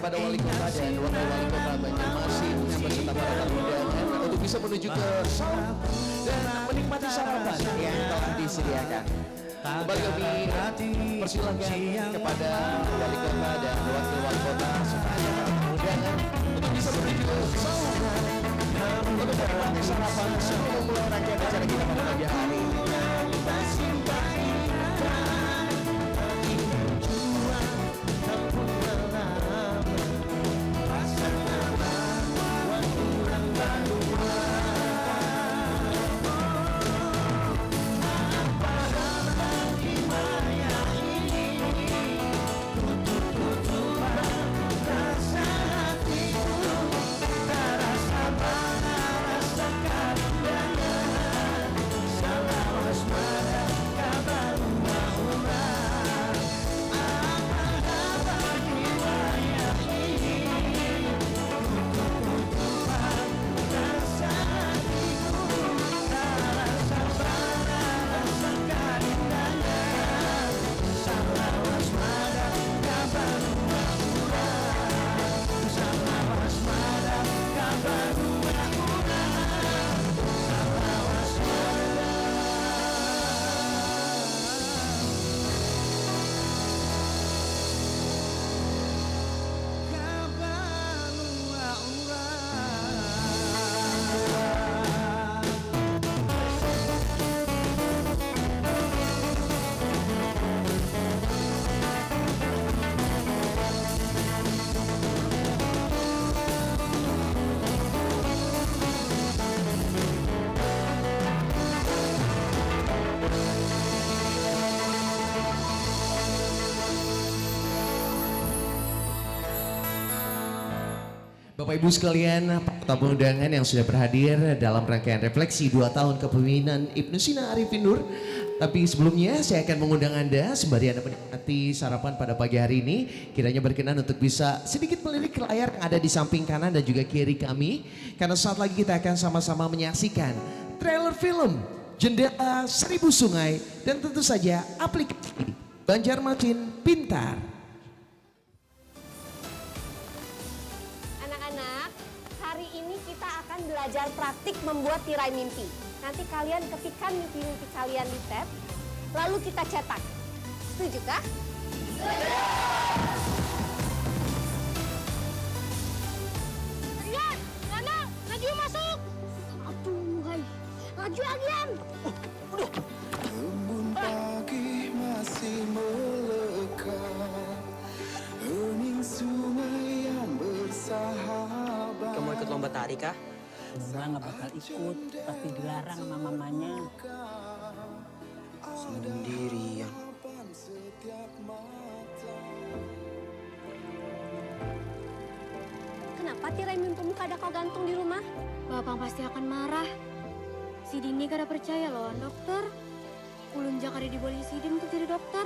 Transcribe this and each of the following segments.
kepada wali kota dan wakil wali kota Banjarmasin beserta para tamu undangan untuk bisa menuju ke saung dan menikmati sarapan yang telah disediakan. Kembali kami persilahkan kepada wali kota dan wakil wali kota serta para tamu undangan untuk bisa menuju ke saung untuk menikmati sarapan sebelum mulai rangkaian acara kita pada pagi hari. Bapak Ibu sekalian, tamu undangan yang sudah berhadir dalam rangkaian refleksi 2 tahun kepemimpinan Ibnu Sina Arifin Nur. Tapi sebelumnya saya akan mengundang Anda sembari Anda menikmati sarapan pada pagi hari ini. Kiranya berkenan untuk bisa sedikit melirik ke layar yang ada di samping kanan dan juga kiri kami. Karena saat lagi kita akan sama-sama menyaksikan trailer film Jendela Seribu Sungai dan tentu saja aplikasi Banjarmasin Pintar. Belajar praktik membuat tirai mimpi. Nanti kalian ketikkan mimpi-mimpi kalian di tab, lalu kita cetak. Setuju kah? Rian, Nana, Najwa masuk. Aduh, hai. Maju Agian. Embun pagi masih melekat, hening sungai yang bersahabat. Kamu ikut lomba tari kah? Enggak, nggak bakal ikut. Pasti dilarang sama mamanya. Sendirian. Kenapa tirai mimpimu kada kau gantung di rumah? Bapak pasti akan marah. Si Dini kada percaya loh, dokter. Ulun jakari diboleh si Dini untuk jadi dokter.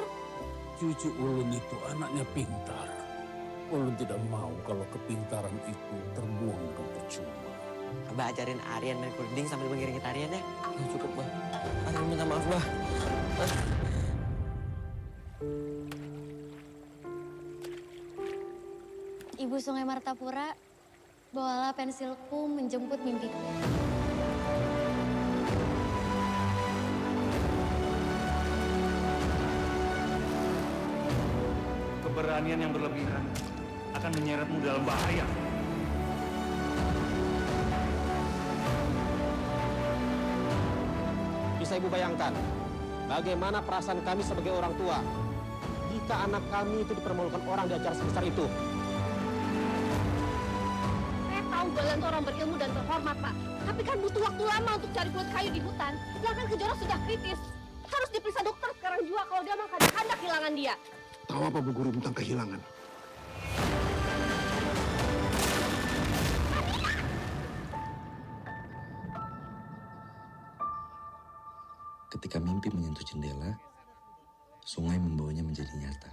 Cucu Ulun itu anaknya pintar. Ulun tidak mau kalau kepintaran itu terbuang ke percuma. Abah ajarin Aryan dan Kurding sambil mengiringi tarian ya. Cukup, Bah. Aryan minta maaf, Bah. Ibu Sungai Martapura, bawalah pensilku menjemput mimpiku. Keberanian yang berlebihan akan menyeretmu dalam bahaya. Bisa Ibu bayangkan bagaimana perasaan kami sebagai orang tua jika anak kami itu dipermalukan orang di acara sebesar itu. Saya tahu Golan orang berilmu dan terhormat, Pak. Tapi kan butuh waktu lama untuk cari kulit kayu di hutan. Ya kan Kejora sudah kritis. Harus diperiksa dokter sekarang juga kalau dia memang kada kehilangan dia. Tahu apa Bu Guru tentang kehilangan? Ketika mimpi menyentuh jendela, sungai membawanya menjadi nyata.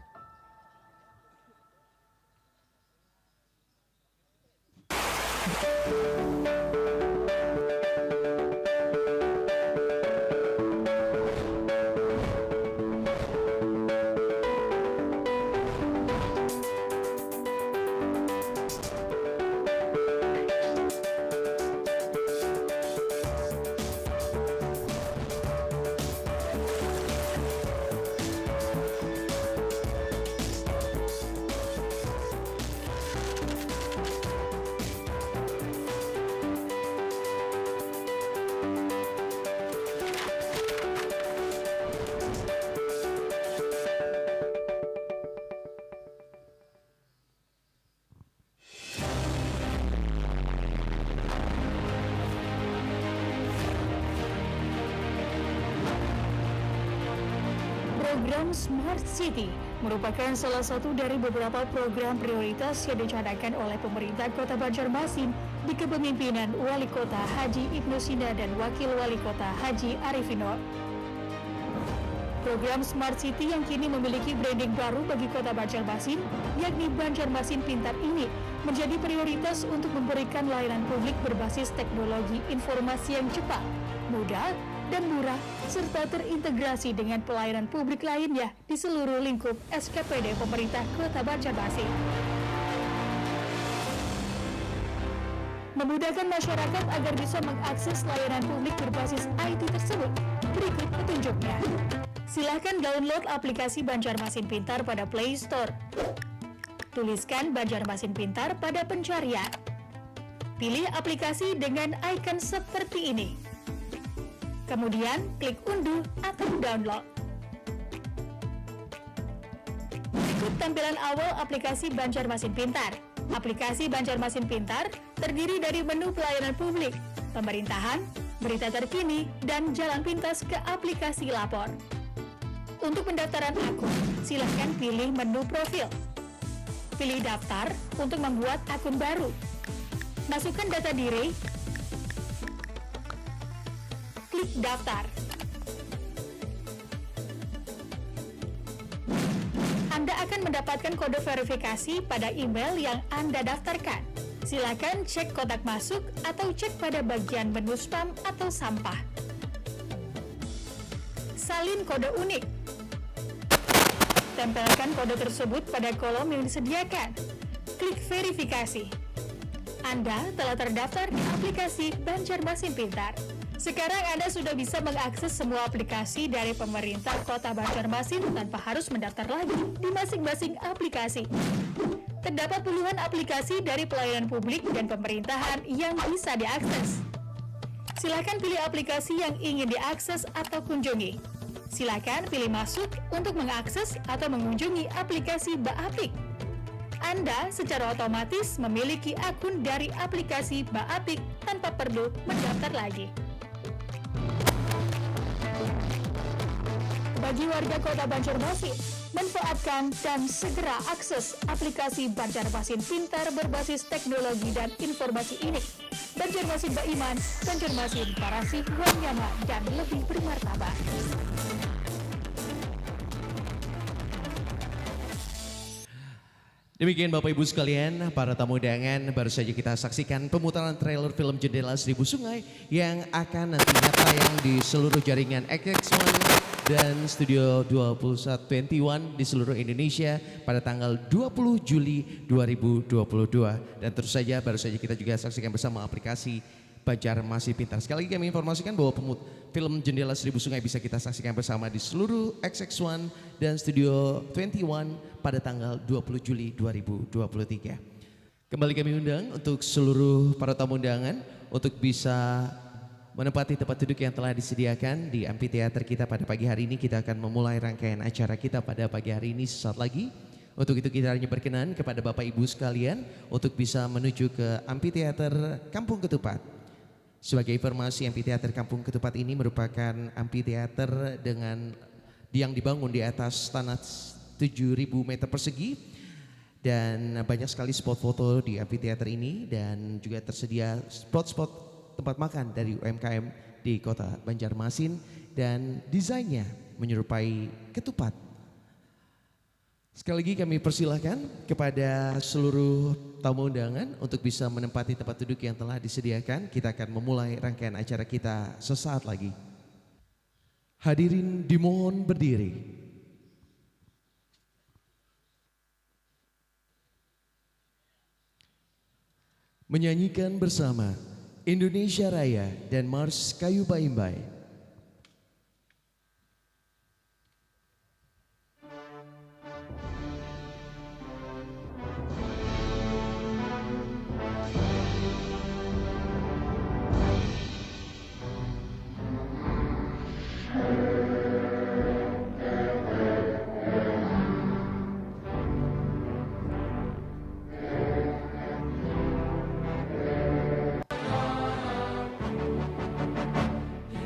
Program Smart City merupakan salah satu dari beberapa program prioritas yang dicanangkan oleh pemerintah Kota Banjarmasin di kepemimpinan Wali Kota Haji Ibnu Sina dan Wakil Wali Kota Haji Arifin Nur. Program Smart City yang kini memiliki branding baru bagi Kota Banjarmasin, yakni Banjarmasin Pintar ini, menjadi prioritas untuk memberikan layanan publik berbasis teknologi informasi yang cepat, mudah, dan murah, serta terintegrasi dengan pelayanan publik lainnya di seluruh lingkup SKPD pemerintah Kota Banjarmasin. Memudahkan masyarakat agar bisa mengakses layanan publik berbasis IT tersebut. Berikut petunjuknya. Silakan download aplikasi Banjarmasin Pintar pada Play Store. Tuliskan Banjarmasin Pintar pada pencarian. Pilih aplikasi dengan icon seperti ini. Kemudian klik unduh atau download. Berikut tampilan awal aplikasi Banjarmasin Pintar. Aplikasi Banjarmasin Pintar terdiri dari menu pelayanan publik, pemerintahan, berita terkini, dan jalan pintas ke aplikasi lapor. Untuk pendaftaran akun, silakan pilih menu profil. Pilih daftar untuk membuat akun baru. Masukkan data diri. Klik daftar. Anda akan mendapatkan kode verifikasi pada email yang Anda daftarkan. Silakan cek kotak masuk atau cek pada bagian menu spam atau sampah. Salin kode unik. Tempelkan kode tersebut pada kolom yang disediakan. Klik verifikasi. Anda telah terdaftar di aplikasi Banjarmasin Pintar. Sekarang Anda sudah bisa mengakses semua aplikasi dari pemerintah Kota Banjarmasin tanpa harus mendaftar lagi di masing-masing aplikasi. Terdapat puluhan aplikasi dari pelayanan publik dan pemerintahan yang bisa diakses. Silakan pilih aplikasi yang ingin diakses atau kunjungi. Silakan pilih masuk untuk mengakses atau mengunjungi aplikasi Baapik. Anda secara otomatis memiliki akun dari aplikasi Baapik tanpa perlu mendaftar lagi. Bagi warga Kota Banjarmasin, manfaatkan dan segera akses aplikasi Banjarmasin Pintar berbasis teknologi dan informasi ini. Banjarmasin Baiman, Banjarmasin Parasih Wanyama, dan lebih bermartabat. Demikian Bapak Ibu sekalian, para tamu undangan, baru saja kita saksikan pemutaran trailer film Jendela Seribu Sungai yang akan nantinya tayang di seluruh jaringan XX1 dan Studio 21 di seluruh Indonesia pada tanggal 20 Juli 2022. Dan terus saja baru saja kita juga saksikan bersama aplikasi Banjarmasin Pintar. Sekali lagi kami informasikan bahwa film Jendela Seribu Sungai bisa kita saksikan bersama di seluruh XX1 dan Studio 21 pada tanggal 20 Juli 2023. Kembali kami undang untuk seluruh para tamu undangan untuk bisa menempati tempat duduk yang telah disediakan di amphitheater kita pada pagi hari ini. Kita akan memulai rangkaian acara kita pada pagi hari ini sesaat lagi. Untuk itu kita hanya berkenan kepada Bapak Ibu sekalian untuk bisa menuju ke amphitheater Kampung Ketupat. Sebagai informasi, amphitheater Kampung Ketupat ini merupakan amphitheater yang dibangun di atas tanah 7.000 meter persegi dan banyak sekali spot foto di amphitheater ini dan juga tersedia spot-spot tempat makan dari UMKM di Kota Banjarmasin dan desainnya menyerupai ketupat. Sekali lagi kami persilahkan kepada seluruh tamu undangan untuk bisa menempati tempat duduk yang telah disediakan. Kita akan memulai rangkaian acara kita sesaat lagi. Hadirin dimohon berdiri. Menyanyikan bersama Indonesia Raya dan Mars Kayu Baimbai. Di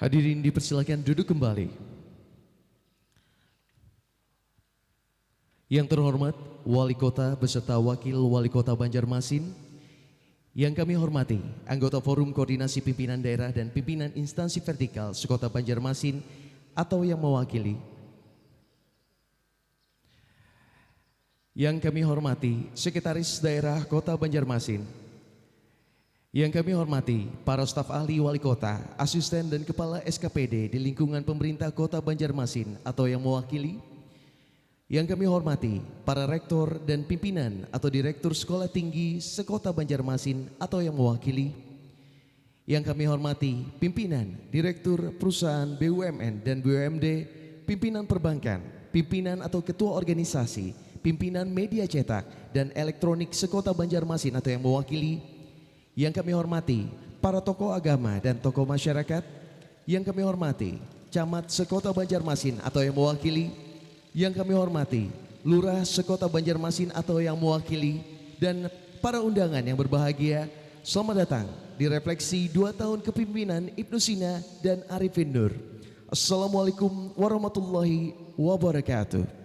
Hadirin dipersilakan duduk kembali. Yang terhormat Wali Kota beserta Wakil Wali Kota Banjarmasin, yang kami hormati anggota Forum Koordinasi Pimpinan Daerah dan Pimpinan Instansi Vertikal Sekota Banjarmasin atau yang mewakili. Yang kami hormati Sekretaris Daerah Kota Banjarmasin. Yang kami hormati para staf ahli wali kota, asisten dan kepala SKPD di lingkungan pemerintah Kota Banjarmasin atau yang mewakili. Yang kami hormati para rektor dan pimpinan atau direktur sekolah tinggi sekota Banjarmasin atau yang mewakili. Yang kami hormati pimpinan, direktur perusahaan BUMN dan BUMD, pimpinan perbankan, pimpinan atau ketua organisasi, pimpinan media cetak dan elektronik sekota Banjarmasin atau yang mewakili. Yang kami hormati para tokoh agama dan tokoh masyarakat. Yang kami hormati camat sekota Banjarmasin atau yang mewakili. Yang kami hormati lurah sekota Banjarmasin atau yang mewakili. Dan para undangan yang berbahagia, selamat datang di Refleksi 2 tahun kepemimpinan Ibnu Sina dan Arifin Nur. Assalamualaikum warahmatullahi wabarakatuh.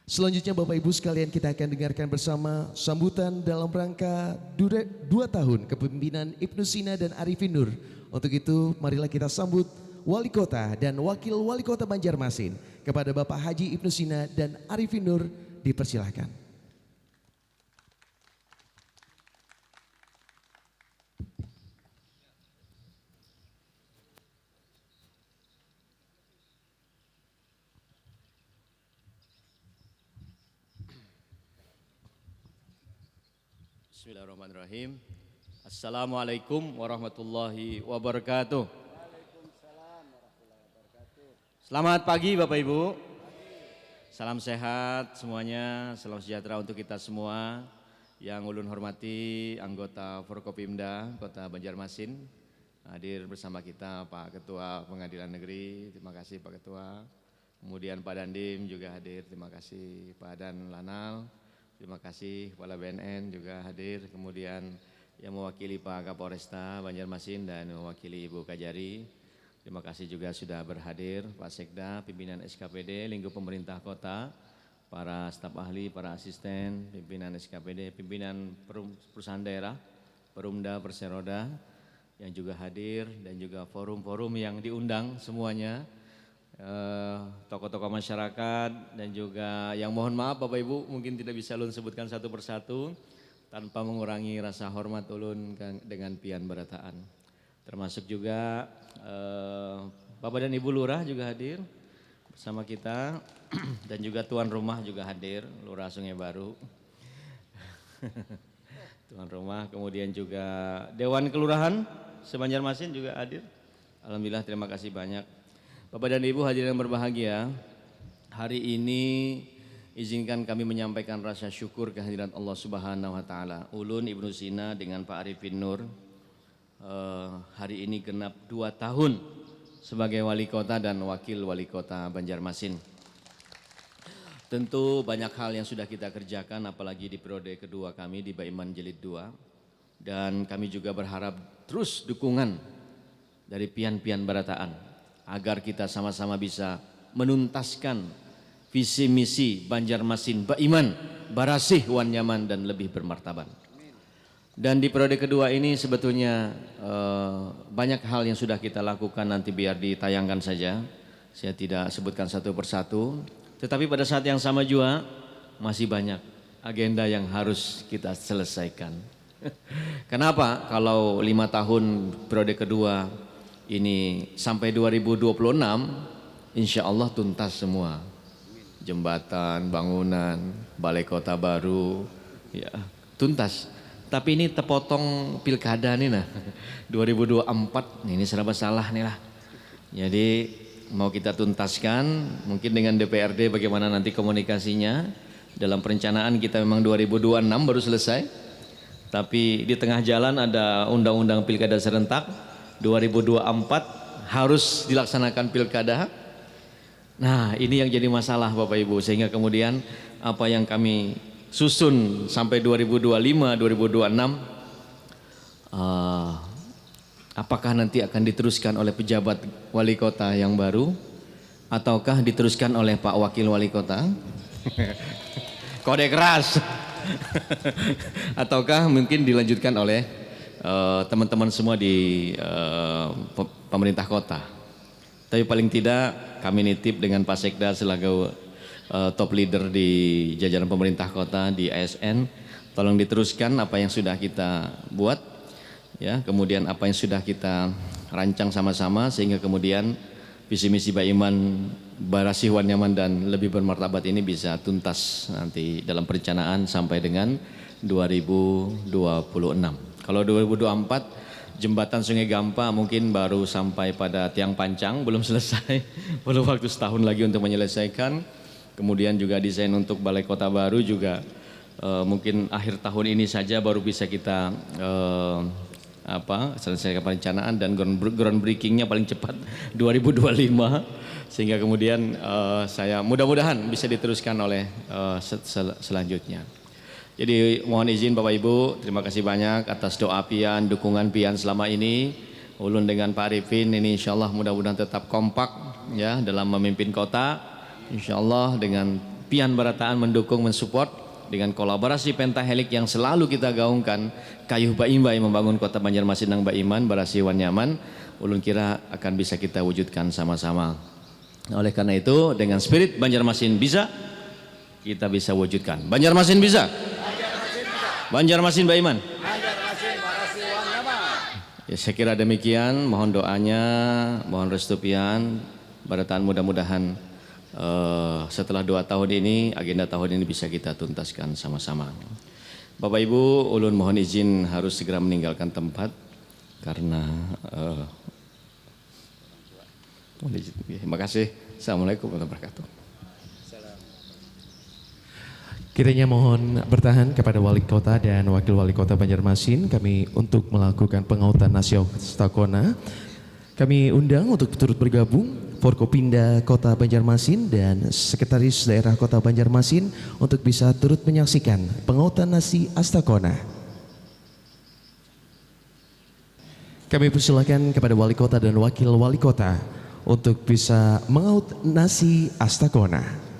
Selanjutnya Bapak Ibu sekalian, kita akan dengarkan bersama sambutan dalam rangka 2 tahun kepemimpinan Ibnu Sina dan Arifin Nur. Untuk itu marilah kita sambut Wali Kota dan Wakil Wali Kota Banjarmasin. Kepada Bapak Haji Ibnu Sina dan Arifin Nur dipersilahkan. Bismillahirrahmanirrahim. Assalamualaikum warahmatullahi wabarakatuh. Selamat pagi Bapak Ibu. Salam sehat semuanya, salam sejahtera untuk kita semua. Yang ulun hormati anggota Forkopimda Kota Banjarmasin, hadir bersama kita Pak Ketua Pengadilan Negeri, terima kasih Pak Ketua. Kemudian Pak Dandim juga hadir, terima kasih Pak Dan Lanal. Terima kasih Kepala BNN juga hadir, kemudian yang mewakili Pak Kapolresta Banjarmasin dan mewakili Ibu Kajari. Terima kasih juga sudah berhadir Pak Sekda, pimpinan SKPD, lingkup pemerintah kota, para staf ahli, para asisten, pimpinan SKPD, pimpinan perusahaan daerah, Perumda, Perseroda yang juga hadir dan juga forum-forum yang diundang semuanya. Tokoh-tokoh masyarakat dan juga yang mohon maaf Bapak Ibu mungkin tidak bisa ulun sebutkan satu persatu tanpa mengurangi rasa hormat ulun dengan pian berataan. Termasuk juga Bapak dan Ibu Lurah juga hadir bersama kita dan juga tuan rumah juga hadir, Lurah Sungai Baru. Tuan rumah, kemudian juga Dewan Kelurahan se-Banjarmasin juga hadir. Alhamdulillah, terima kasih banyak. Bapak dan Ibu hadirin yang berbahagia, hari ini izinkan kami menyampaikan rasa syukur kehadiran Allah Subhanahu wa taala. Ulun Ibnu Sina dengan Pak Arifin Nur hari ini genap 2 tahun sebagai wali kota dan wakil wali kota Banjarmasin. Tentu banyak hal yang sudah kita kerjakan apalagi di periode kedua kami di Baiman Jilid 2, dan kami juga berharap terus dukungan dari pian-pian berataan agar kita sama-sama bisa menuntaskan visi misi Banjarmasin Baiman, Barasih, Wan Nyaman dan lebih bermartabat. Dan di periode kedua ini sebetulnya banyak hal yang sudah kita lakukan, nanti biar ditayangkan saja. Saya tidak sebutkan satu persatu, tetapi pada saat yang sama juga masih banyak agenda yang harus kita selesaikan. Kenapa? Kalau 5 tahun periode kedua ini sampai 2026 insya Allah tuntas semua. Jembatan, bangunan, balai kota baru, ya tuntas. Tapi ini terpotong pilkada nih nah, 2024 ini serba salah nih lah. Jadi mau kita tuntaskan, mungkin dengan DPRD bagaimana nanti komunikasinya. Dalam perencanaan kita memang 2026 baru selesai. Tapi di tengah jalan ada undang-undang pilkada serentak, 2024 harus dilaksanakan pilkada. Nah ini yang jadi masalah Bapak Ibu, sehingga kemudian apa yang kami susun sampai 2025, 2026 apakah nanti akan diteruskan oleh pejabat wali kota yang baru ataukah diteruskan oleh Pak Wakil Wali Kota? Kode keras. Ataukah mungkin dilanjutkan oleh teman-teman semua di pemerintah kota. Tapi paling tidak kami nitip dengan Pak Sekda selaku top leader di jajaran pemerintah kota di ASN, tolong diteruskan apa yang sudah kita buat, ya, kemudian apa yang sudah kita rancang sama-sama sehingga kemudian visi misi Mbak Iman, Barasih Wan Nyaman dan lebih bermartabat ini bisa tuntas nanti dalam perencanaan sampai dengan 2026. Kalau 2024 jembatan Sungai Gampa mungkin baru sampai pada tiang pancang, belum selesai, perlu waktu setahun lagi untuk menyelesaikan. Kemudian juga desain untuk balai kota baru juga mungkin akhir tahun ini saja baru bisa kita selesaikan perencanaan dan groundbreakingnya paling cepat 2025 sehingga kemudian saya mudah-mudahan bisa diteruskan oleh selanjutnya. Jadi mohon izin Bapak Ibu, terima kasih banyak atas doa pian, dukungan pian selama ini. Ulun dengan Pak Arifin ini insya Allah mudah-mudahan tetap kompak ya dalam memimpin kota. Insya Allah dengan pian barataan mendukung, mensupport dengan kolaborasi pentahelik yang selalu kita gaungkan, kayuh Baimbai membangun kota Banjarmasin nang Baiman, Barasih Wan Nyaman, ulun kira akan bisa kita wujudkan sama-sama. Oleh karena itu dengan spirit Banjarmasin bisa, kita bisa wujudkan. Banjarmasin bisa. Banjarmasin Baiman. Ya, saya kira demikian, mohon doanya, mohon restu pian, barataan mudah-mudahan setelah 2 tahun ini, agenda tahun ini bisa kita tuntaskan sama-sama. Bapak Ibu, ulun mohon izin harus segera meninggalkan tempat karena terima kasih. Assalamualaikum warahmatullahi wabarakatuh. Kiranya mohon bertahan kepada Wali Kota dan Wakil Wali Kota Banjarmasin kami untuk melakukan pengautan Nasio Astakona. Kami undang untuk turut bergabung Forkopimda Kota Banjarmasin dan Sekretaris Daerah Kota Banjarmasin untuk bisa turut menyaksikan pengautan nasi Astakona. Kami persilakan kepada Wali Kota dan Wakil Wali Kota untuk bisa mengaut nasi Astakona.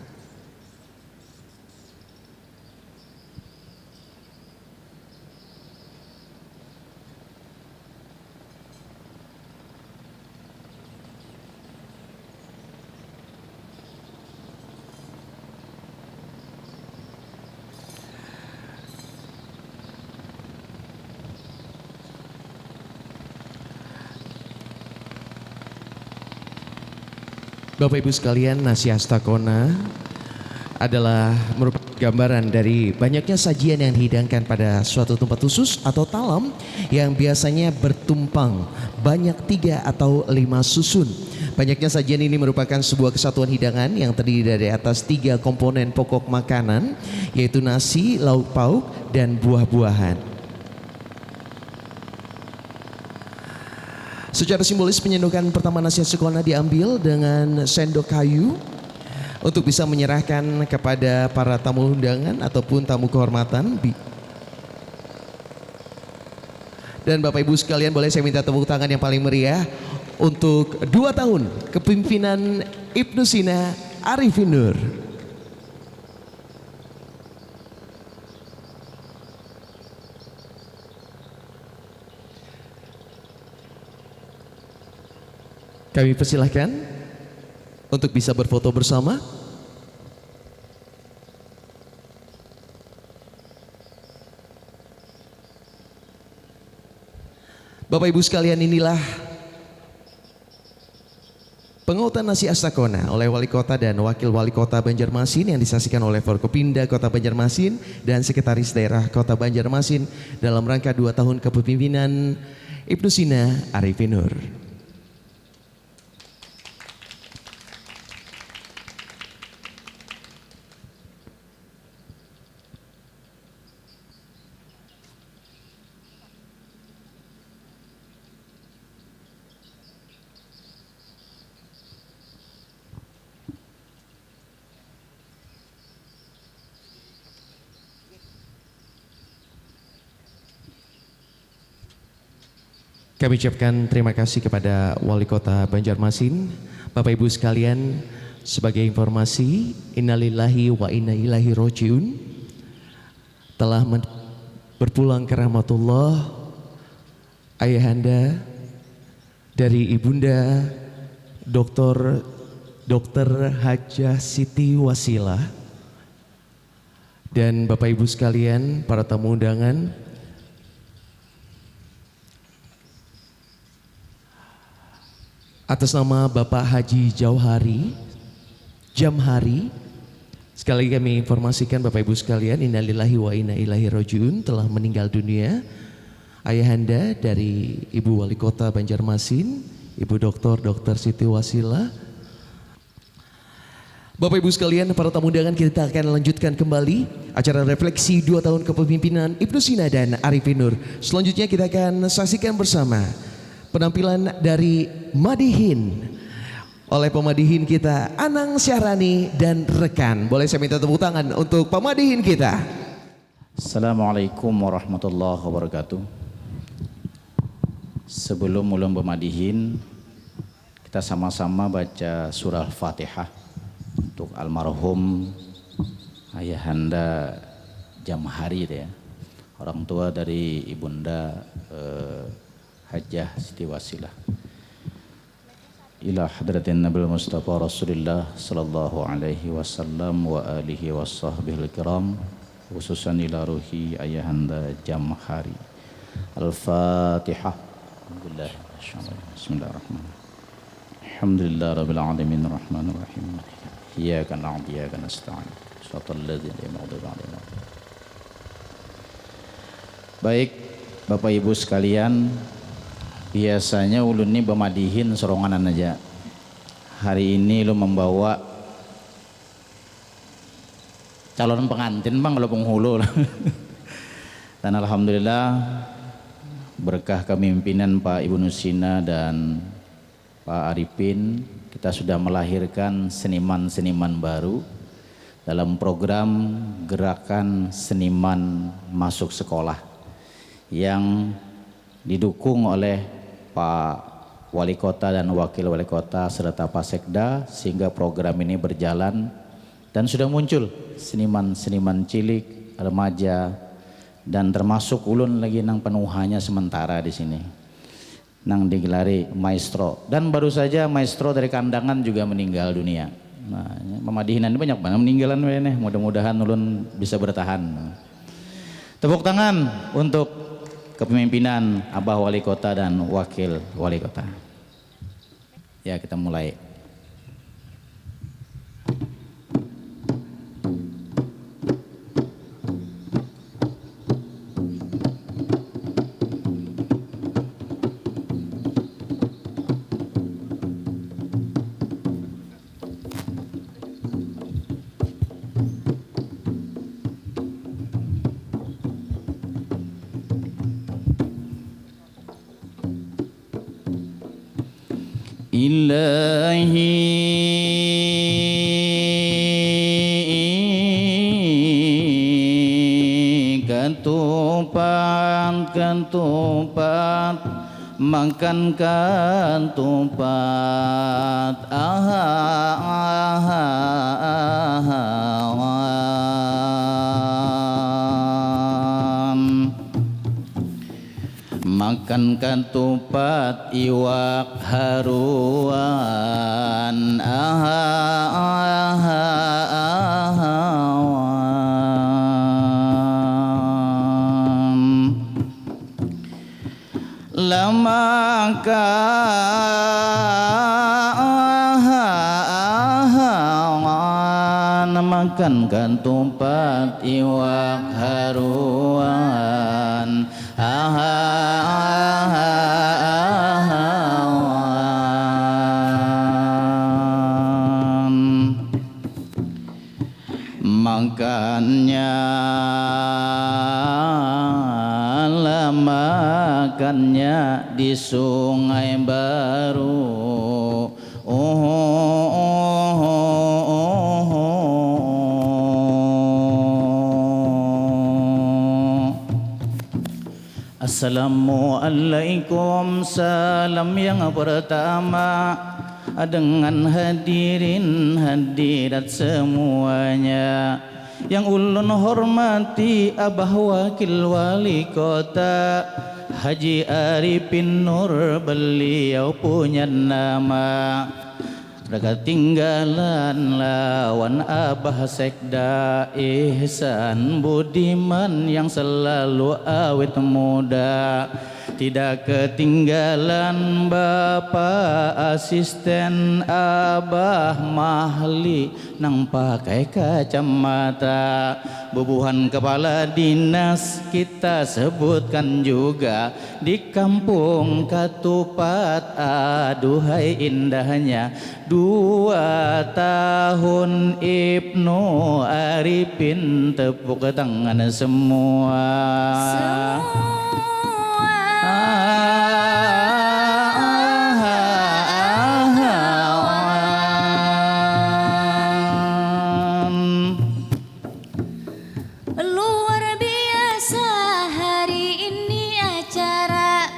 Bapak Ibu sekalian, nasi Astakona adalah merupakan gambaran dari banyaknya sajian yang dihidangkan pada suatu tempat khusus atau talam yang biasanya bertumpang banyak 3 atau 5 susun. Banyaknya sajian ini merupakan sebuah kesatuan hidangan yang terdiri dari atas 3 komponen pokok makanan, yaitu nasi, lauk pauk, dan buah-buahan. Secara simbolis penyendokan pertama nasi Astakona diambil dengan sendok kayu untuk bisa menyerahkan kepada para tamu undangan ataupun tamu kehormatan. Dan Bapak Ibu sekalian, boleh saya minta tepuk tangan yang paling meriah untuk 2 tahun kepemimpinan Ibnu Sina Arifin Nur. Kami persilahkan untuk bisa berfoto bersama. Bapak Ibu sekalian, inilah pengautan nasi Astakona oleh Wali Kota dan Wakil Wali Kota Banjarmasin yang disaksikan oleh Forkopimda Kota Banjarmasin dan Sekretaris Daerah Kota Banjarmasin dalam rangka 2 tahun kepemimpinan Ibnu Sina Arifin Nur. Kami ucapkan terima kasih kepada Wali Kota Banjarmasin. Bapak Ibu sekalian, sebagai informasi, innalillahi wa inna ilaihi rojiun, telah berpulang ke rahmatullah ayahanda dari Ibunda Dr. Hajah Siti Wasilah. Dan Bapak Ibu sekalian, para tamu undangan, atas nama Bapak Haji Jamhari, sekali lagi kami informasikan Bapak Ibu sekalian, innalillahi wa inna ilaihi rojiun, telah meninggal dunia ayahanda dari Ibu Wali Kota Banjarmasin, Ibu Dr. Siti Wasilah. Bapak Ibu sekalian, para tamu undangan, kita akan lanjutkan kembali acara refleksi 2 tahun kepemimpinan Ibnu Sina dan Arifin Nur. Selanjutnya kita akan saksikan bersama penampilan dari Madihin oleh pemadihin kita Anang Syahrani dan rekan. Boleh saya minta tepuk tangan untuk pemadihin kita. Assalamualaikum warahmatullahi wabarakatuh. Sebelum mulai pemadihin, kita sama-sama baca surah Fatihah untuk almarhum ayahanda Jamhari ya, orang tua dari ibunda Hajah Siti Wasilah. Ila hadratin Nabil Mustafa Rasulullah sallallahu alaihi wasallam wa alihi wassahbihil kiram, khususan ila ruhi ayahanda Jamhari. Al-Fatihah. Bismillahirrahmanirrahim. Alhamdulillah rabbil alamin arrahmanir rahim. Iyyaka na'budu wa iyyaka nasta'in. Shiratal ladzina an'amta 'alaihim. Baik, Bapak Ibu sekalian, biasanya ulun ini pemadihin soronganan aja. Hari ini lu membawa calon pengantin bang, kalau penghulu. Dan alhamdulillah berkah kepemimpinan Pak Ibnu Sina dan Pak Arifin, kita sudah melahirkan seniman-seniman baru dalam program Gerakan Seniman Masuk Sekolah yang didukung oleh Pak Wali Kota dan Wakil Wali Kota serta Pak Sekda, sehingga program ini berjalan dan sudah muncul seniman-seniman cilik, remaja, dan termasuk ulun lagi nang penuhannya sementara di sini, nang digelari maestro. Dan baru saja maestro dari Kandangan juga meninggal dunia. Nah, pemadihinan ini banyak banget meninggalan nih. Mudah-mudahan ulun bisa bertahan. Tepuk tangan untuk kepemimpinan Abah Wali Kota dan Wakil Wali Kota. Ya, kita mulai. Ilahi ketupat makan ketupat makan ketupat iwak haruan makan ketupat iwak haruan makannya di Sungai Baru. Assalamualaikum, salam yang pertama dengan hadirin hadirat semuanya. Yang ulun hormati Abah Wakil Wali Kota Haji Arifin Nur, beliau punya nama. Ketinggalan lawan Abah Sekda Ihsan Budiman yang selalu awet muda. Tidak ketinggalan Bapak Asisten Abah Mahli nang pakai kacamata. Bubuhan kepala dinas kita sebutkan juga di kampung Katupat. Aduhai indahnya 2 tahun Ibnu Arifin, tepuk tangan semua. Luar biasa hari ini acara.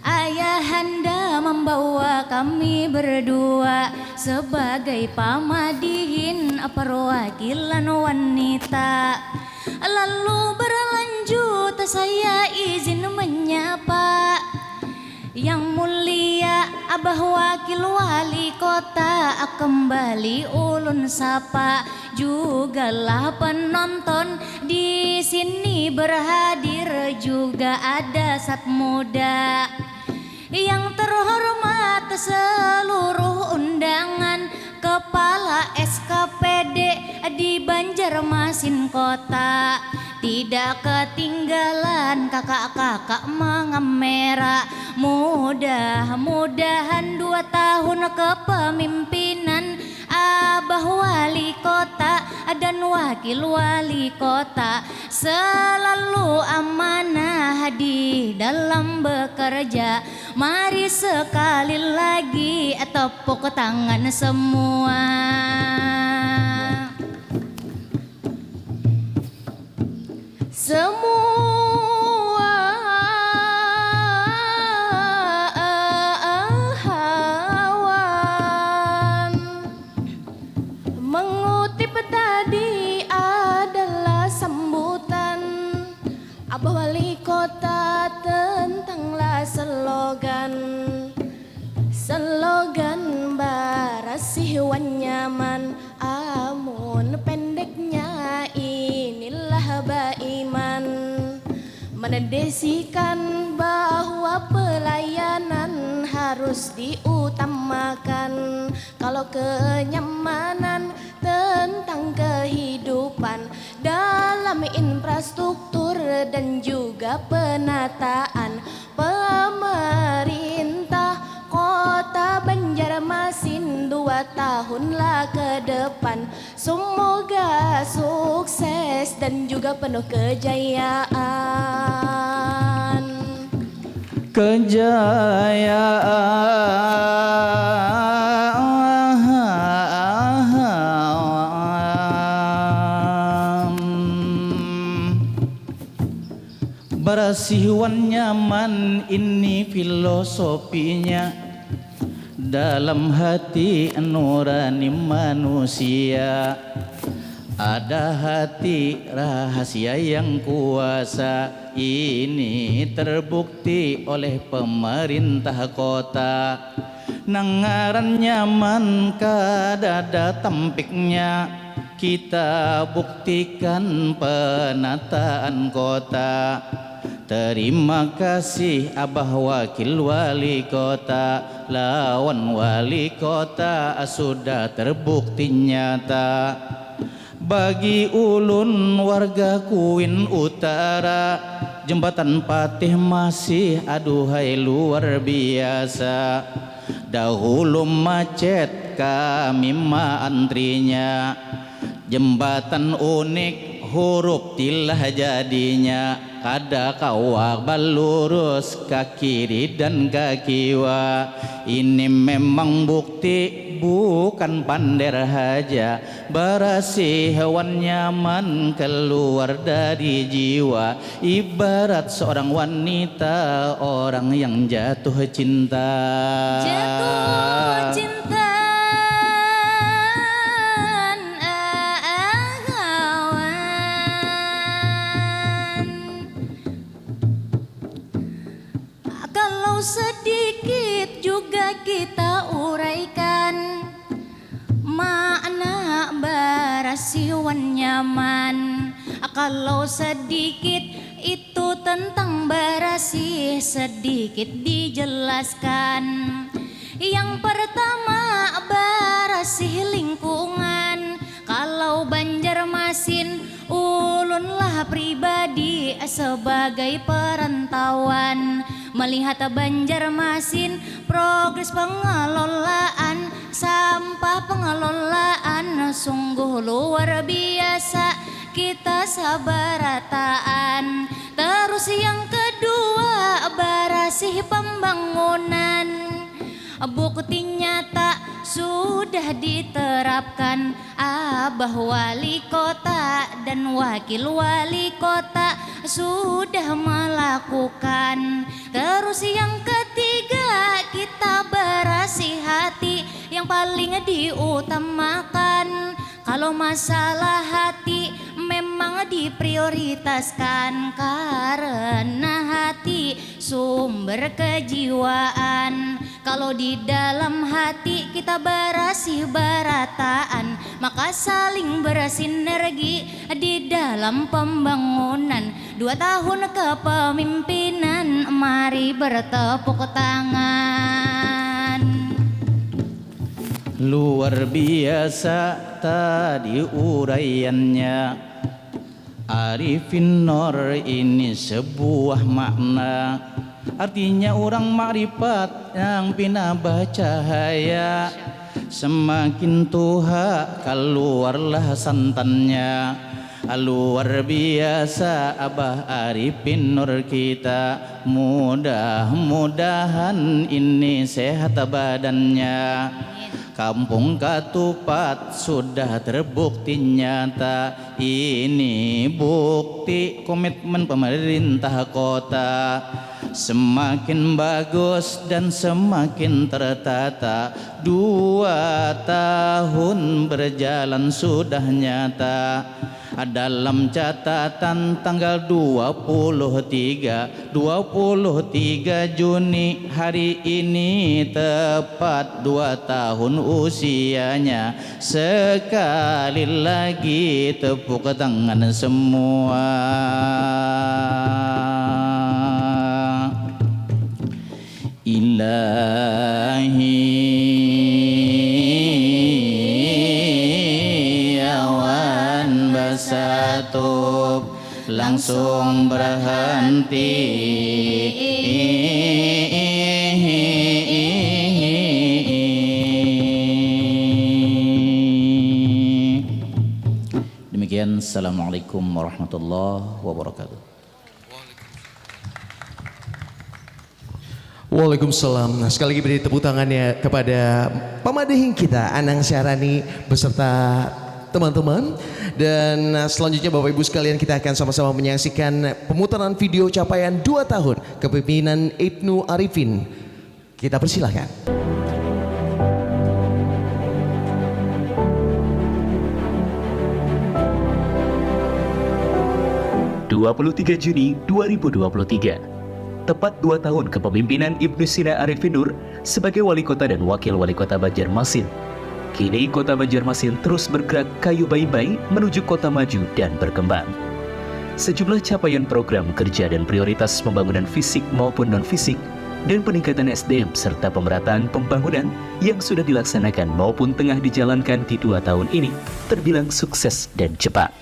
Ayahanda membawa kami berdua sebagai pamadihin perwakilan wanita. Lalu berlanjut saya izin menyapa Yang Mulia Abah Wakil Wali Kota. Kembali ulun sapa jugalah penonton di sini berhadir, juga ada sat muda. Yang terhormat seluruh undangan, Kepala SKPD di Banjarmasin Kota. Tidak ketinggalan kakak-kakak mengamera. Mudah-mudahan 2 tahun kepemimpinan Abah Wali Kota dan Wakil Wali Kota selalu amanah di dalam bekerja. Mari sekali lagi tepuk tangan semua. Semua ahawan mengutip tadi adalah sambutan Abah Wali Kota tentanglah slogan barasih wan nyaman. Amun pendeknya inilah baiman, menedesikan bahwa pelayanan harus diutamakan. Kalau kenyamanan tentang kehidupan dalam infrastruktur dan juga penataan, pemerintah Kota Banjarmasin 2 tahunlah ke depan. Semoga sukses dan juga penuh kejayaan. Barasiwan nyaman ini filosofinya, dalam hati nurani manusia ada hati rahasia yang kuasa. Ini terbukti oleh pemerintah kota. Nangaran nyaman kadada tampiknya, kita buktikan penataan kota. Terima kasih Abah Wakil Wali Kota, lawan Wali Kota sudah terbukti nyata. Bagi ulun warga Kuin Utara, Jembatan Patih masih aduhai luar biasa. Dahulu macet kami antrinya, jembatan unik huruf tilah jadinya. Kada kawak balurus ke kiri dan ke kiwa. Ini memang bukti bukan pander haja, berasi hewan nyaman keluar dari jiwa. Ibarat seorang wanita, orang yang jatuh cinta. Jatuh cinta. Sedikit juga kita uraikan makna barasiwan nyaman. Kalau sedikit itu tentang barasi, sedikit dijelaskan. Yang pertama barasi lingkungan. Kalau Banjarmasin ulunlah pribadi sebagai perantauan, melihat Banjarmasin progres pengelolaan sampah, pengelolaan sungguh luar biasa, kita sabarataan. Terus yang kedua barasih pembangunan, bukti nyata sudah diterapkan. Abah wali kota dan wakil wali kota sudah melakukan. Terus yang ketiga kita berasi hati yang paling diutamakan. Kalau masalah hati memang diprioritaskan, karena hati sumber kejiwaan. Kalau di dalam hati kita berasih barataan, maka saling bersinergi di dalam pembangunan. 2 tahun kepemimpinan, mari bertepuk tangan. Luar biasa tadi uraiannya Arifin Nur, ini sebuah makna. Artinya orang makrifat yang pinabah cahaya, semakin tuha keluarlah santannya. Luar biasa Abah Arifin Nur kita, mudah-mudahan ini sehat badannya. Kampung Katupat sudah terbukti nyata, ini bukti komitmen pemerintah kota. Semakin bagus dan semakin tertata, 2 tahun berjalan sudah nyata. Dalam catatan tanggal 23 Juni hari ini tepat 2 tahun usianya. Sekali lagi tepuk tangan semua. Ilahi awan bersatu langsung berhenti. Demikian, assalamualaikum warahmatullahi wabarakatuh. Waalaikumsalam. Nah, sekali lagi beri tepuk tangannya kepada pemadahing kita Anang Syarani beserta teman-teman. Dan selanjutnya Bapak Ibu sekalian, kita akan sama-sama menyaksikan pemutaran video capaian 2 tahun kepemimpinan Ibnu Arifin. Kita persilahkan. 23 Juni 2023. Tepat 2 tahun kepemimpinan Ibnu Sina Arifin Nur sebagai wali kota dan wakil wali kota Banjarmasin. Kini kota Banjarmasin terus bergerak kayu bayi-bayi menuju kota maju dan berkembang. Sejumlah capaian program kerja dan prioritas pembangunan fisik maupun non-fisik dan peningkatan SDM serta pemerataan pembangunan yang sudah dilaksanakan maupun tengah dijalankan di 2 tahun ini terbilang sukses dan cepat.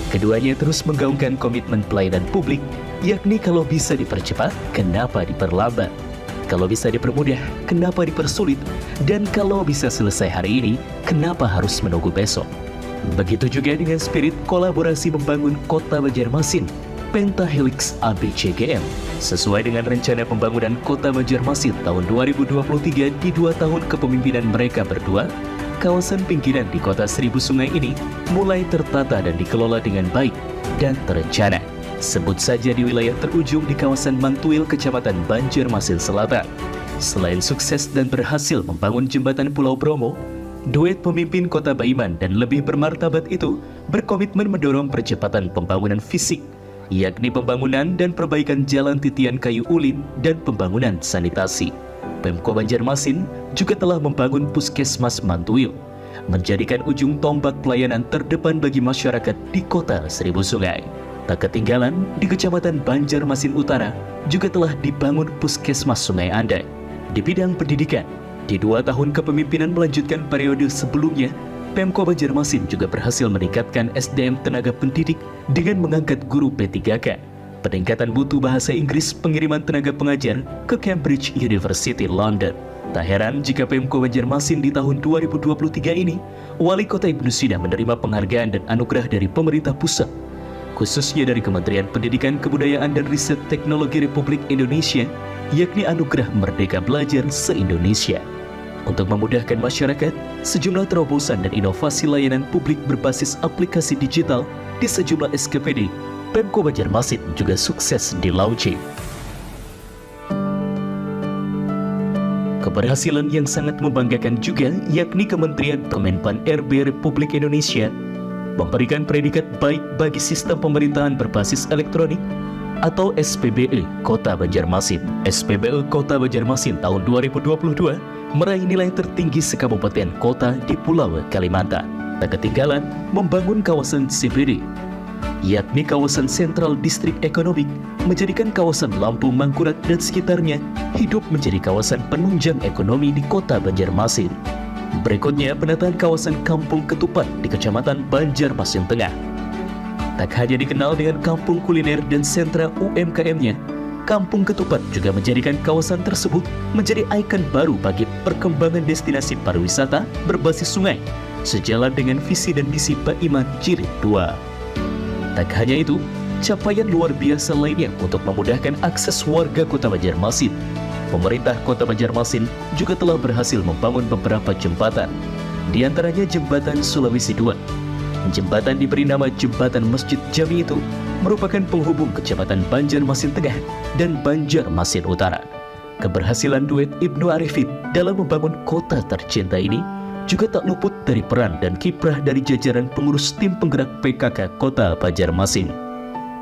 Keduanya terus menggaungkan komitmen pelayanan publik, yakni kalau bisa dipercepat, kenapa diperlambat? Kalau bisa dipermudah, kenapa dipersulit? Dan kalau bisa selesai hari ini, kenapa harus menunggu besok? Begitu juga dengan spirit kolaborasi membangun kota Banjarmasin. Pentahelix ABCGM. Sesuai dengan rencana pembangunan Kota Banjarmasin tahun 2023 di 2 tahun kepemimpinan mereka berdua, kawasan pinggiran di Kota Seribu Sungai ini mulai tertata dan dikelola dengan baik dan terencana. Sebut saja di wilayah terujung di kawasan Mantuil, Kecamatan Banjarmasin Selatan. Selain sukses dan berhasil membangun jembatan Pulau Bromo, duet pemimpin Kota Baiman dan lebih bermartabat itu berkomitmen mendorong percepatan pembangunan fisik, yakni pembangunan dan perbaikan jalan titian kayu ulin dan pembangunan sanitasi. Pemko Banjarmasin juga telah membangun Puskesmas Mantuil, menjadikan ujung tombak pelayanan terdepan bagi masyarakat di Kota Seribu Sungai. Tak ketinggalan, di Kecamatan Banjarmasin Utara juga telah dibangun Puskesmas Sungai Andai. Di bidang pendidikan, di 2 tahun kepemimpinan melanjutkan periode sebelumnya, Pemko Banjarmasin juga berhasil meningkatkan SDM tenaga pendidik dengan mengangkat guru P3K, peningkatan mutu bahasa Inggris, pengiriman tenaga pengajar ke Cambridge University London. Tak heran jika Pemko Banjarmasin di tahun 2023 ini, Wali Kota Ibnu Sina menerima penghargaan dan anugerah dari pemerintah pusat, khususnya dari Kementerian Pendidikan, Kebudayaan dan Riset Teknologi Republik Indonesia, yakni Anugerah Merdeka Belajar se-Indonesia. Untuk memudahkan masyarakat, sejumlah terobosan dan inovasi layanan publik berbasis aplikasi digital di sejumlah SKPD, Pemko Banjarmasin juga sukses di launching. Keberhasilan yang sangat membanggakan juga yakni Kementerian Kemenpan RB Republik Indonesia memberikan predikat baik bagi sistem pemerintahan berbasis elektronik atau SPBE Kota Banjarmasin. SPBE Kota Banjarmasin tahun 2022 meraih nilai tertinggi sekabupaten kota di Pulau Kalimantan. Tak ketinggalan membangun kawasan CBD, yakni kawasan Sentral Distrik Ekonomi, menjadikan kawasan Lampung, Mangkurat dan sekitarnya hidup menjadi kawasan penunjang ekonomi di Kota Banjarmasin. Berikutnya penataan kawasan Kampung Ketupat di Kecamatan Banjarmasin Tengah. Tak hanya dikenal dengan kampung kuliner dan sentra UMKM-nya, Kampung Ketupat juga menjadikan kawasan tersebut menjadi ikon baru bagi perkembangan destinasi pariwisata berbasis sungai, sejalan dengan visi dan misi Baiman Jilid 2. Tak hanya itu, capaian luar biasa lainnya untuk memudahkan akses warga Kota Banjarmasin. Pemerintah Kota Banjarmasin juga telah berhasil membangun beberapa jembatan, di antaranya Jembatan Sulawesi II. Jembatan diberi nama Jembatan Masjid Jami itu merupakan penghubung Kecamatan Banjarmasin Tengah dan Banjarmasin Utara. Keberhasilan duet Ibnu Arifin dalam membangun kota tercinta ini juga tak luput dari peran dan kiprah dari jajaran pengurus tim penggerak PKK Kota Banjarmasin.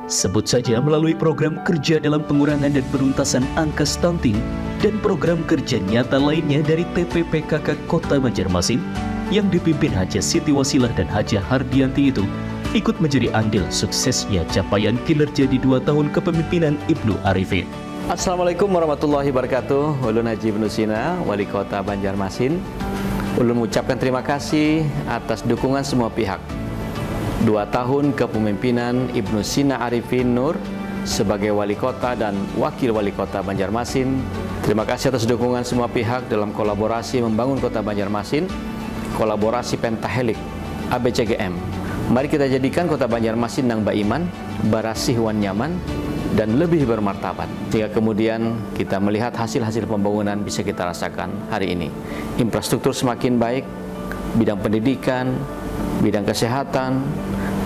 Sebut saja melalui program kerja dalam pengurangan dan penuntasan angka stunting dan program kerja nyata lainnya dari TPPKK Kota Banjarmasin yang dipimpin Haja Siti Wasilah dan Haja Hardianti itu ikut menjadi andil suksesnya capaian kinerja di 2 tahun kepemimpinan Ibnu Arifin. Assalamualaikum warahmatullahi wabarakatuh. Ulun Haji Ibnu Sina, Wali Kota Banjarmasin. Ulun mengucapkan terima kasih atas dukungan semua pihak. 2 tahun kepemimpinan Ibnu Sina Arifin Nur sebagai Wali Kota dan Wakil Wali Kota Banjarmasin. Terima kasih atas dukungan semua pihak dalam kolaborasi membangun Kota Banjarmasin, kolaborasi Pentahelix ABCGM. Mari kita jadikan Kota Banjarmasin nang baiman, barasih wan nyaman, dan lebih bermartabat. Sehingga kemudian kita melihat hasil-hasil pembangunan bisa kita rasakan hari ini. Infrastruktur semakin baik, bidang pendidikan, bidang kesehatan,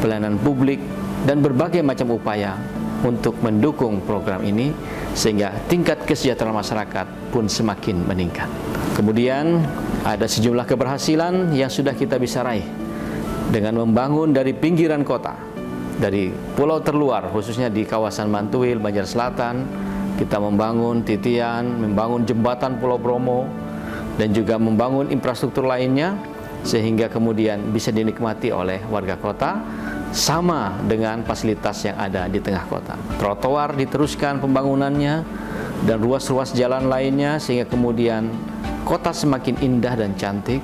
pelayanan publik, dan berbagai macam upaya untuk mendukung program ini sehingga tingkat kesejahteraan masyarakat pun semakin meningkat. Kemudian ada sejumlah keberhasilan yang sudah kita bisa raih dengan membangun dari pinggiran kota, dari pulau terluar khususnya di kawasan Mantuil, Banjar Selatan, kita membangun titian, membangun jembatan Pulau Bromo, dan juga membangun infrastruktur lainnya sehingga kemudian bisa dinikmati oleh warga kota sama dengan fasilitas yang ada di tengah kota. Trotoar diteruskan pembangunannya dan ruas-ruas jalan lainnya sehingga kemudian kota semakin indah dan cantik,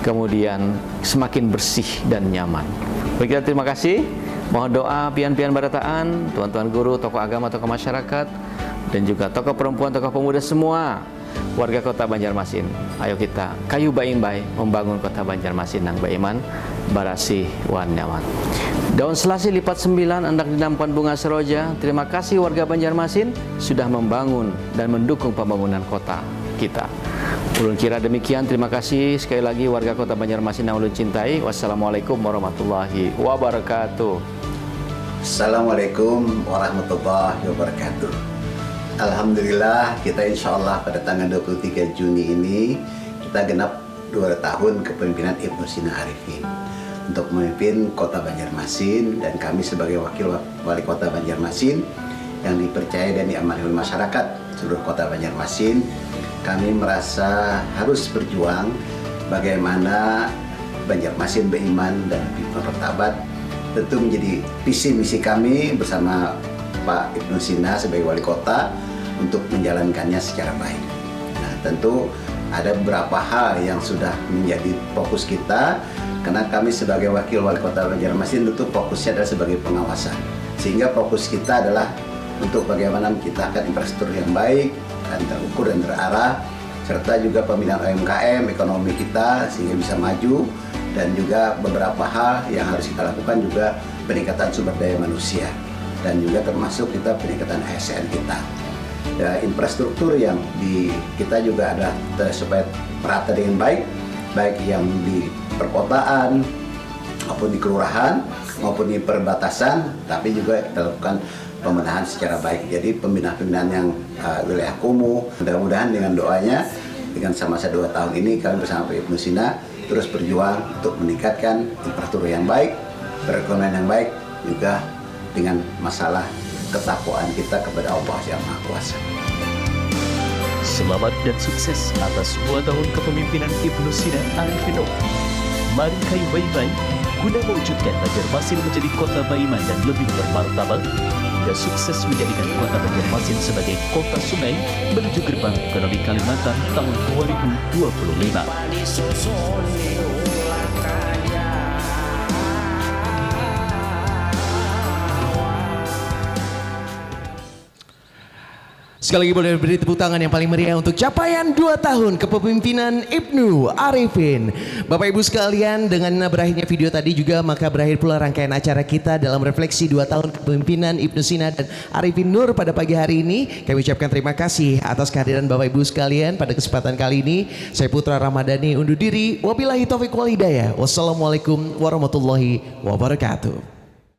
kemudian semakin bersih dan nyaman. Baik, kita terima kasih. Mohon doa pian-pian barataan, tuan-tuan guru, tokoh agama, tokoh masyarakat, dan juga tokoh perempuan, tokoh pemuda semua warga Kota Banjarmasin. Ayo kita kayu baing-baing membangun Kota Banjarmasin nang baiman, barasih wan nyaman. Daun selasih lipat 9 hendak dinamkan bunga seroja. Terima kasih warga Banjarmasin sudah membangun dan mendukung pembangunan kota kita. Ulun kira demikian. Terima kasih sekali lagi warga kota Banjarmasin yang ulun cintai. Wassalamualaikum warahmatullahi wabarakatuh. Assalamualaikum warahmatullahi wabarakatuh. Alhamdulillah kita insya Allah pada tanggal 23 Juni ini kita genap 2 tahun kepemimpinan Ibnu Sina Arifin untuk memimpin kota Banjarmasin, dan kami sebagai wakil wali kota Banjarmasin yang dipercaya dan diamanahi oleh masyarakat seluruh kota Banjarmasin, kami merasa harus berjuang bagaimana Banjarmasin beriman dan bermartabat. Tentu menjadi visi misi kami bersama Pak Ibnu Sina sebagai wali kota untuk menjalankannya secara baik. Nah, tentu ada beberapa hal yang sudah menjadi fokus kita, karena kami sebagai wakil wali kota Banjarmasin tentu fokusnya adalah sebagai pengawasan. Sehingga fokus kita adalah untuk bagaimana menciptakan infrastruktur yang baik dan terukur dan terarah, serta juga pembinaan UMKM, ekonomi kita sehingga bisa maju, dan juga beberapa hal yang harus kita lakukan juga peningkatan sumber daya manusia, dan juga termasuk kita peningkatan ASN kita. Ya, infrastruktur yang kita juga ada supaya merata dengan baik, baik yang di perkotaan maupun di kelurahan maupun di perbatasan, tapi juga kita lakukan pembenahan secara baik. Jadi pembinaan-pembinaan yang wilayah kumuh, mudah-mudahan dengan doanya, dengan sama-sama 2 tahun ini kami bersama Pak Ibnu Sina terus berjuang untuk meningkatkan infrastruktur yang baik, perekonomian yang baik, juga dengan masalah ketakwaan kita kepada Allah Yang Maha Kuasa. Selamat dan sukses atas 2 tahun kepemimpinan Ibnu Sina Arifin. Mari kayu baik-baik guna mewujudkan Banjarmasin menjadi kota beriman dan lebih bermartabat, hingga sukses menjadikan kota Banjarmasin sebagai kota sungai menuju gerbang ekonomi Kalimantan tahun 2025. Sekali lagi boleh beri tepuk tangan yang paling meriah untuk capaian 2 tahun kepemimpinan Ibnu Arifin. Bapak Ibu sekalian, dengan berakhirnya video tadi juga maka berakhir pula rangkaian acara kita dalam refleksi 2 tahun kepemimpinan Ibnu Sina dan Arifin Nur pada pagi hari ini. Kami ucapkan terima kasih atas kehadiran Bapak Ibu sekalian pada kesempatan kali ini. Saya Putra Ramadhani undur diri. Wabillahi taufiq wal hidayah. Wassalamualaikum warahmatullahi wabarakatuh.